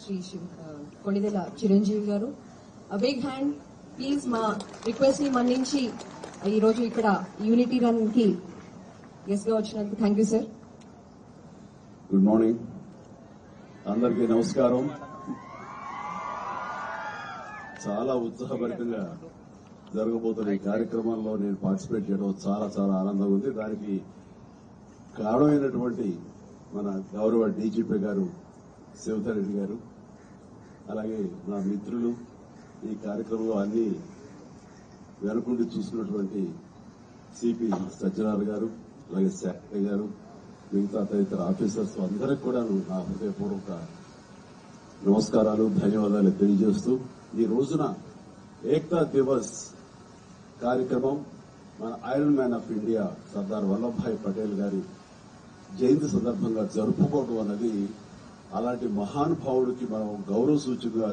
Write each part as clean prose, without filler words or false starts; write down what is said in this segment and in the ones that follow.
శ్రీ కొణిదెల చిరంజీవి గారు. Big hand please. మా request ని మన్నించి ఈ రోజు ఇక్కడ యూనిటీ రన్ కి గెస్ట్ గా వచ్చినందుకు thank you sir. Good morning అందరికీ నమస్కారం. చాలా ఉత్సాహభరితంగా జరగబోతున్న ఈ కార్యక్రమంలో నేను పార్టిసిపేట్ చేయడం చాలా చాలా ఆనందంగా ఉంది. దానికి కారణమైనటువంటి మన గౌరవ డీజీపీ గారు శివధర్ రెడ్డి గారు, అలాగే నా మిత్రులు, ఈ కార్యక్రమంలో అన్ని వెనుకుండి చూసుకున్నటువంటి సిపి సత్యనారాయణ గారు, అలాగే శాఖ గారు, మిగతా తదితర ఆఫీసర్స్ అందరికీ కూడా నా హృదయపూర్వక నమస్కారాలు, ధన్యవాదాలు తెలియజేస్తూ ఈ రోజున ఏక్తా దివస్ కార్యక్రమం మన iron man of India Sardar Vallabhbhai Patel గారి జయంతి సందర్భంగా జరుపుకోవడం అన్నది అలాంటి మహానుభావుడికి మనం గౌరవ సూచకగా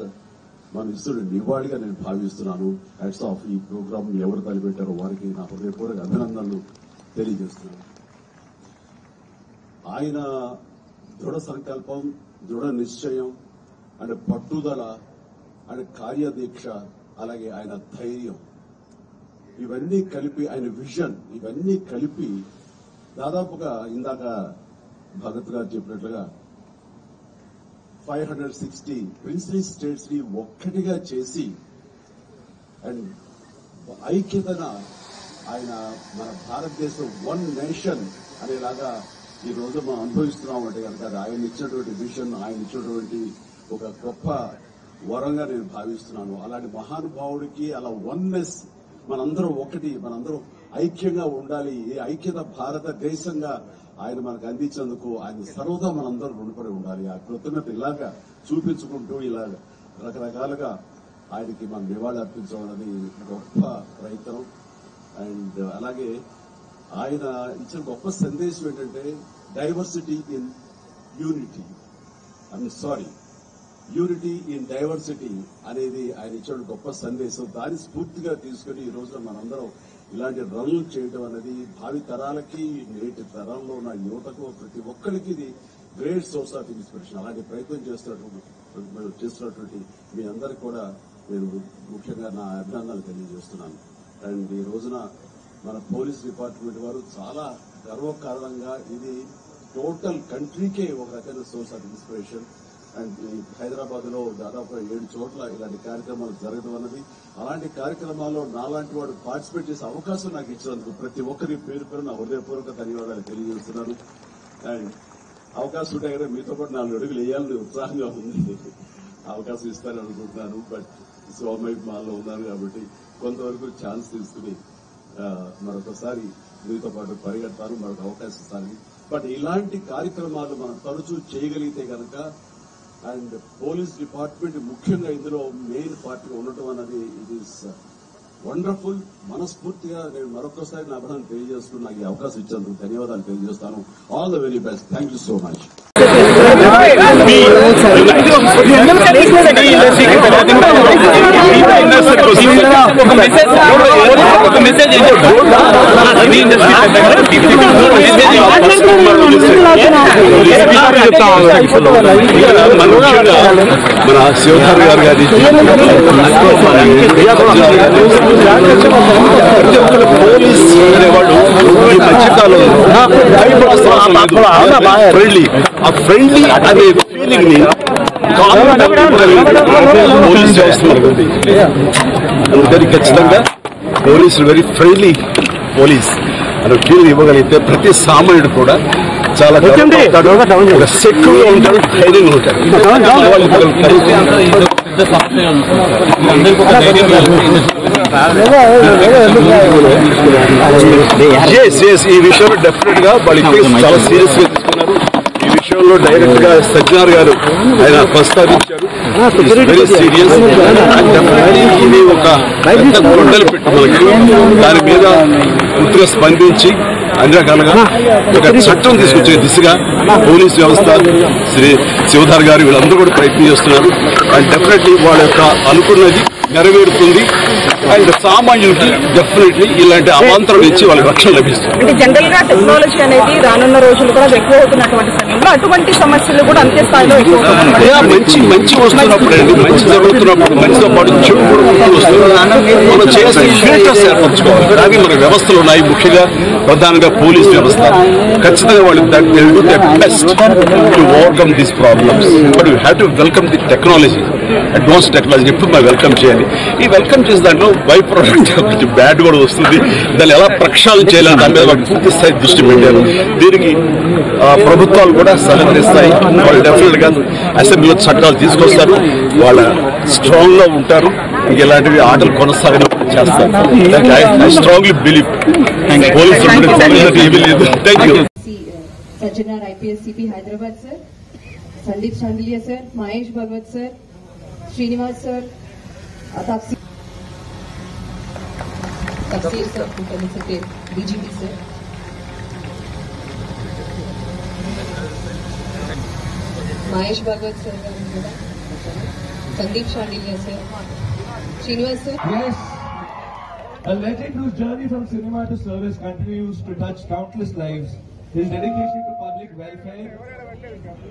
మనం ఇస్తున్న నివాళిగా నేను భావిస్తున్నాను. హెడ్స్ ఆఫ్ ఈ ప్రోగ్రామ్ ఎవరు తలపెట్టారో వారికి నా హృదయపూర్వక అభినందనలు తెలియజేస్తున్నాను. ఆయన దృఢ సంకల్పం, దృఢ నిశ్చయం అండ్ పట్టుదల అండ్ కార్యదీక్ష, అలాగే ఆయన ధైర్యం, ఇవన్నీ కలిపి ఆయన విజన్, ఇవన్నీ కలిపి దాదాపుగా ఇందాక భగత్ గారు చెప్పినట్లుగా 560 ప్రిన్స్లీ స్టేట్స్ ని ఒక్కటిగా చేసి అండ్ ఐక్యతన ఆయన మన భారతదేశం వన్ నేషన్ అనేలాగా ఈ రోజు మనం అనుభవిస్తున్నామంటే కనుక ఆయన ఇచ్చినటువంటి విజన్, ఆయన ఇచ్చినటువంటి ఒక గొప్ప వరంగా నేను భావిస్తున్నాను. అలాంటి మహానుభావుడికి అలా వన్నెస్, మనందరం ఒకటి, మనందరం ఐక్యంగా ఉండాలి, ఈ ఐక్యత భారతదేశంగా ఆయన మనకు అందించేందుకు ఆయన సర్వదా మనందరం రుణపడి ఉండాలి. ఆ కృతజ్ఞత ఇలాగా చూపించుకుంటూ ఇలాగ రకరకాలుగా ఆయనకి మనం నివాళి అర్పించడం అనేది గొప్ప ప్రయత్నం. అండ్ అలాగే ఆయన ఇచ్చిన గొప్ప సందేశం ఏంటంటే diversity in unity, unity in diversity అనేది ఆయన ఇచ్చిన గొప్ప సందేశం. దాన్ని స్ఫూర్తిగా తీసుకుని ఈ రోజున మనందరం ఇలాంటి రన్లు చేయడం అనేది భావి తరాలకి, నేటి తరంలో ఉన్న యువతకు, ప్రతి ఒక్కరికి ఇది గ్రేట్ సోర్స్ ఆఫ్ ఇన్స్పిరేషన్. అలాంటి ప్రయత్నం చేస్తున్నటువంటి మీ అందరికీ కూడా నేను ముఖ్యంగా నా అభినందనలు తెలియజేస్తున్నాను. అండ్ ఈ రోజున మన పోలీస్ డిపార్ట్మెంట్ వారు చాలా గర్వకారణంగా ఇది టోటల్ కంట్రీకే ఒక రకమైన source of inspiration. And Hyderabad లో దాదాపు 7 చోట్ల ఇలాంటి కార్యక్రమాలు జరగడం అన్నది, అలాంటి కార్యక్రమాల్లో నాలాంటి వాడు పార్టిసిపేట్ చేసే అవకాశం నాకు ఇచ్చినందుకు ప్రతి ఒక్కరి పేరు పేరు నా హృదయపూర్వక ధన్యవాదాలు తెలియజేస్తున్నాను. అండ్ అవకాశం ఉంటే కదా మీతో పాటు 4 అడుగులు వేయాలని ఉత్సాహంగా ఉంది. అవకాశం ఇస్తారని అనుకుంటున్నాను. బట్ సోమయ్య మాల్లో ఉన్నాను కాబట్టి కొంతవరకు ఛాన్స్ తీసుకుని మరొకసారి మీతో పాటు పరిగెడతాను, మరొక అవకాశం ఇస్తాను. బట్ ఇలాంటి కార్యక్రమాలు మనం తరచూ చేయగలిగితే కనుక, అండ్ పోలీస్ డిపార్ట్మెంట్ ముఖ్యంగా ఇందులో మెయిన్ పార్టీగా ఉండటం అన్నది ఇట్ ఈస్ వండర్ఫుల్. మనస్ఫూర్తిగా నేను మరొకసారి నా అభినందన తెలియజేసుకుని నాకు ఈ అవకాశం ఇచ్చేందుకు ధన్యవాదాలు తెలియజేస్తాను. All the very best. Thank you so much. మన శివధర్ గారు గారి పోలీస్ అనేవాళ్ళు ఈ మధ్యకాలంలో ఫ్రెండ్లీ, ఆ ఫ్రెండ్లీ అనే ఫీలింగ్ ని పోలీస్ వ్యవస్థ ఉంది. అందుకని ఖచ్చితంగా పోలీసులు వెరీ ఫ్రెండ్లీ పోలీస్ అనే ఫీలింగ్ ఇవ్వగలిగితే ప్రతి సామాన్యుడు కూడా చాలా సెక్యూర్గా ఉంటాడు, ధైర్యంగా ఉంటాడు. ఈ విషయంలో డెఫినెట్ గా వాళ్ళు చాలా సీరియస్ గా తీసుకున్నారు. ఈ విషయంలో డైరెక్ట్ గా సజ్జనార్ గారు ఆయన ప్రస్తావించారు. Very serious. ఇది ఒక కొండలు పెట్టి మనకి దాని మీద పూర్తిగా స్పందించి అన్ని రకాలుగా ఒక చట్టం తీసుకొచ్చే దిశగా పోలీస్ వ్యవస్థ, శ్రీ శివధర్ గారు వీళ్ళందరూ కూడా ప్రయత్నం చేస్తున్నారు. అండ్ డెఫినెట్లీ వాళ్ళ యొక్క అనుకున్నది నెరవేరుతుంది. అండ్ సామాన్యులకి డెఫినెట్లీ ఇలాంటి అవాంతరం ఇచ్చి వాళ్ళకి రక్షణ లభిస్తుంది. అంటే జనరల్ గా టెక్నాలజీ అనేది రానున్న రోజులు కూడా ఎక్కువ అవుతున్నటువంటి సమయంలో అటువంటి సమస్యలు కూడా అంతే స్థాయిలో ఎక్కువ మంచి వస్తున్నప్పుడు అండి, మంచి జరుగుతున్నప్పుడు మంచితో పాటు చెడు కూడా వస్తుంది. మనం చేసే ఫిల్టర్స్ ఏర్పరచుకోవాలి. అలాగే మన వ్యవస్థలు ఉన్నాయి, ముఖ్యంగా ప్రధానంగా పోలీస్ వ్యవస్థ. ఖచ్చితంగా వాళ్ళు best to overcome these problems. But you have to welcome the technology, advance technology ఎప్పుడు మనం వెల్కమ్ చేయాలి. ఈ వెల్కమ్ చేసే దాంట్లో బై ప్రోడక్ట్ కొంచెం బ్యాడ్ కూడా వస్తుంది. దాన్ని ఎలా ప్రక్షాళన చేయాలని దాని మీద వాళ్ళు పూర్తి స్థాయి దృష్టి పెట్టారు. దీనికి ప్రభుత్వాలు కూడా సహకరిస్తాయి. వాళ్ళు డెఫినెట్ గా అసెంబ్లీలో చట్టాలు తీసుకొస్తారు. వాళ్ళ స్ట్రాంగ్ గా ఉంటారు. ఇలాంటివి ఆటలు కొనసాగినప్పుడు చేస్తారు. ఐ స్ట్రాంగ్లీ బిలీవ్ పోలీసులు ఏమీ లేదు. Thank you. Sajjanar IPS CP Hyderabad sir, Sandeep Chandilya sir, Mahesh Bhagwat sir, Srinivas sir, Tafseer sir, DGP sir, Mahesh Bhagwat sir గారు కూడా, Sandeep Chandilya sir, Srinivas sir. Yes, a legend whose journey from cinema to service continues to touch countless lives. His dedication to public welfare,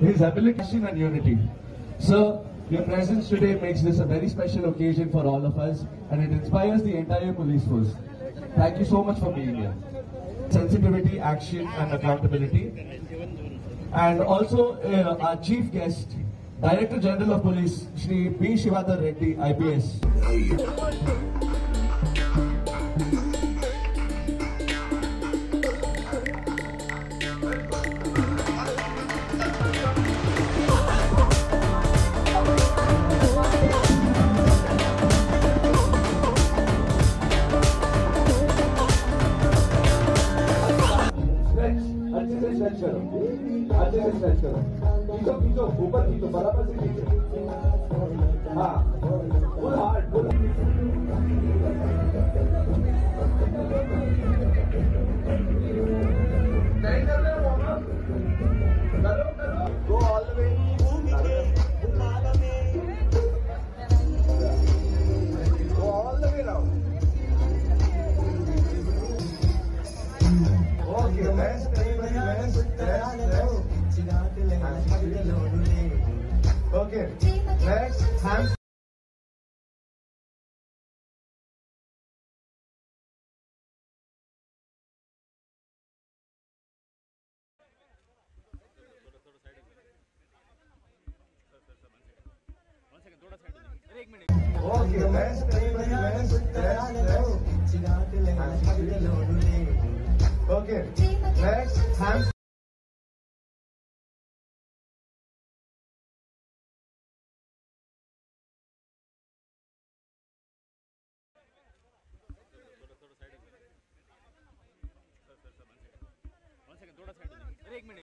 his ability and unity. Sir, your presence today makes this a very special occasion for all of us, and it inspires the entire police force. Thank you so much for being here. Sensitivity, action, and accountability. And also our chief guest, Director General of Police, Shri B. Shivadhar Reddy, IPS. अच्छे से stretch करो, खींचो ऊपर खींचो, बराबर से खींचो. हाँ, फुल हार्ड, फुल. नहीं कर रहे हो वार्म अप, करो go all the way, go all the way round. Okay, best. Okay, next, hands. Okay, next, okay, next, hands. एक मिनट